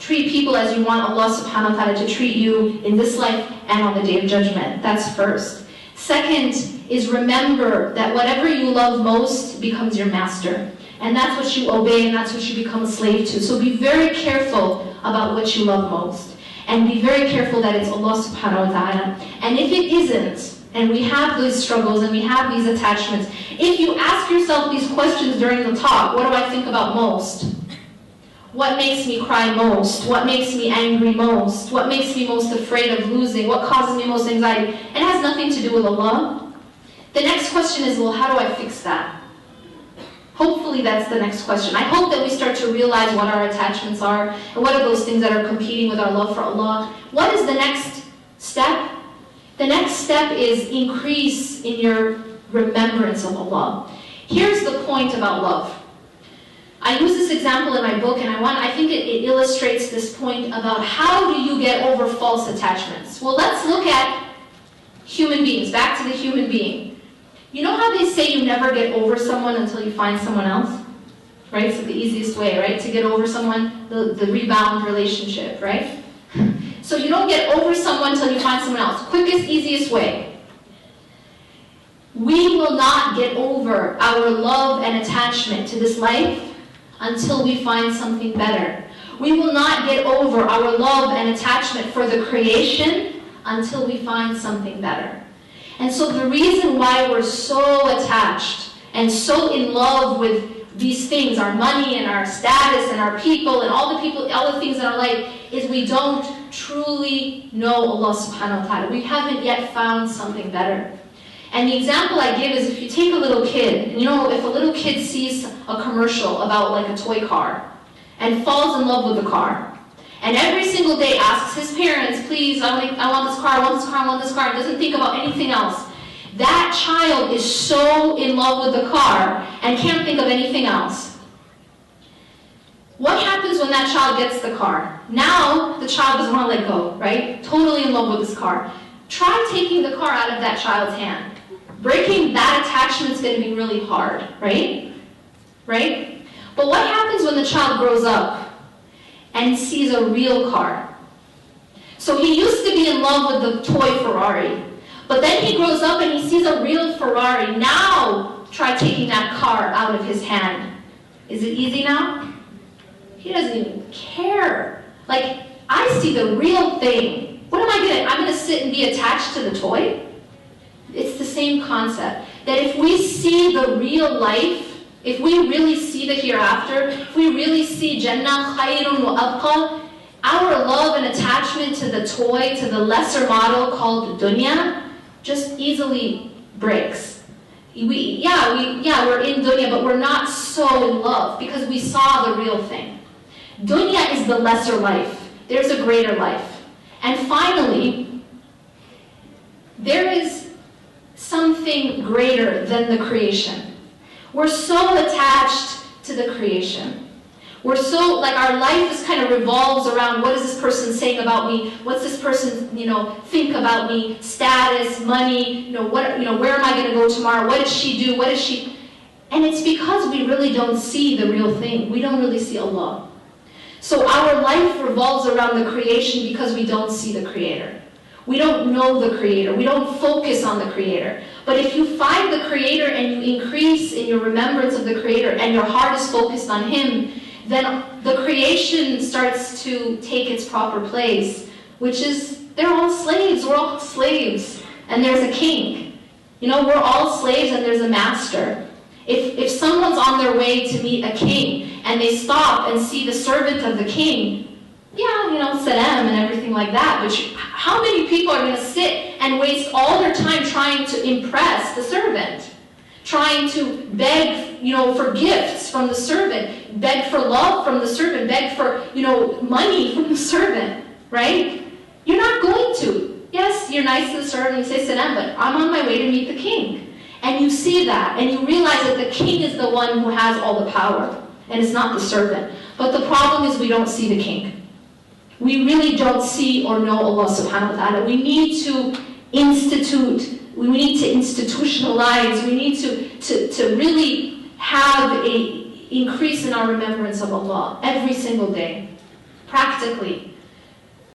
treat people as you want Allah subhanahu wa ta'ala to treat you in this life and on the Day of Judgment. That's first. Second is remember that whatever you love most becomes your master. And that's what you obey, and that's what you become a slave to. So be very careful about what you love most. And be very careful that it's Allah subhanahu wa ta'ala. And if it isn't, and we have these struggles and we have these attachments, if you ask yourself these questions during the talk, what do I think about most? What makes me cry most? What makes me angry most? What makes me most afraid of losing? What causes me most anxiety? It has nothing to do with Allah. The next question is, well, how do I fix that? Hopefully that's the next question. I hope that we start to realize what our attachments are and what are those things that are competing with our love for Allah. What is the next step? The next step is increase in your remembrance of Allah. Here's the point about love. I use this example in my book, and I think it illustrates this point about how do you get over false attachments. Well, let's look at human beings, back to the human being. You know how they say you never get over someone until you find someone else? Right? It's the easiest way, right? To get over someone, the rebound relationship, right? So you don't get over someone until you find someone else. Quickest, easiest way. We will not get over our love and attachment to this life until we find something better. We will not get over our love and attachment for the creation until we find something better. And so the reason why we're so attached and so in love with these things, our money and our status and our people and all the things in our life, is we don't truly know Allah subhanahu wa ta'ala. We haven't yet found something better. And the example I give is if you take a little kid, and you know, if a little kid sees a commercial about like a toy car and falls in love with the car, and every single day asks his parents, please, I want this car, I want this car, I want this car, and doesn't think about anything else, that child is so in love with the car and can't think of anything else. What happens when that child gets the car? Now the child doesn't want to let go, right? Totally in love with this car. Try taking the car out of that child's hand. Breaking that attachment is going to be really hard, right? Right? But what happens when the child grows up and sees a real car? So he used to be in love with the toy Ferrari, but then he grows up and he sees a real Ferrari. Now try taking that car out of his hand. Is it easy now? He doesn't even care. Like, I see the real thing. What am I going to, I'm going to sit and be attached to the toy? It's the same concept. That if we see the real life, if we really see the hereafter, if we really see Jannah, khayrun wa abqa, our love and attachment to the toy, to the lesser model called dunya, just easily breaks. We're in dunya, but we're not so in love because we saw the real thing. Dunya is the lesser life. There's a greater life. And finally, there is something greater than the creation. We're so attached to the creation. We're so, like, our life is kind of revolves around what is this person saying about me? What's this person, think about me? Status, money, where am I going to go tomorrow? What did she do? What is she? And it's because we really don't see the real thing. We don't really see Allah. So our life revolves around the creation because we don't see the Creator. We don't know the Creator. We don't focus on the Creator. But if you find the Creator and you increase in your remembrance of the Creator and your heart is focused on Him, then the creation starts to take its proper place, which is, they're all slaves. We're all slaves. And there's a king. We're all slaves and there's a master. If someone's on their way to meet a king and they stop and see the servant of the king, salam and everything like that, but how many people are going to sit and waste all their time trying to impress the servant? Trying to beg, for gifts from the servant, beg for love from the servant, beg for, money from the servant, right? You're not going to. Yes, you're nice to the servant, you say salam, but I'm on my way to meet the king. And you see that, and you realize that the king is the one who has all the power, and it's not the servant. But the problem is we don't see the king. We really don't see or know Allah subhanahu wa ta'ala. We need to we need to institutionalize, we need to really have an increase in our remembrance of Allah every single day. practically.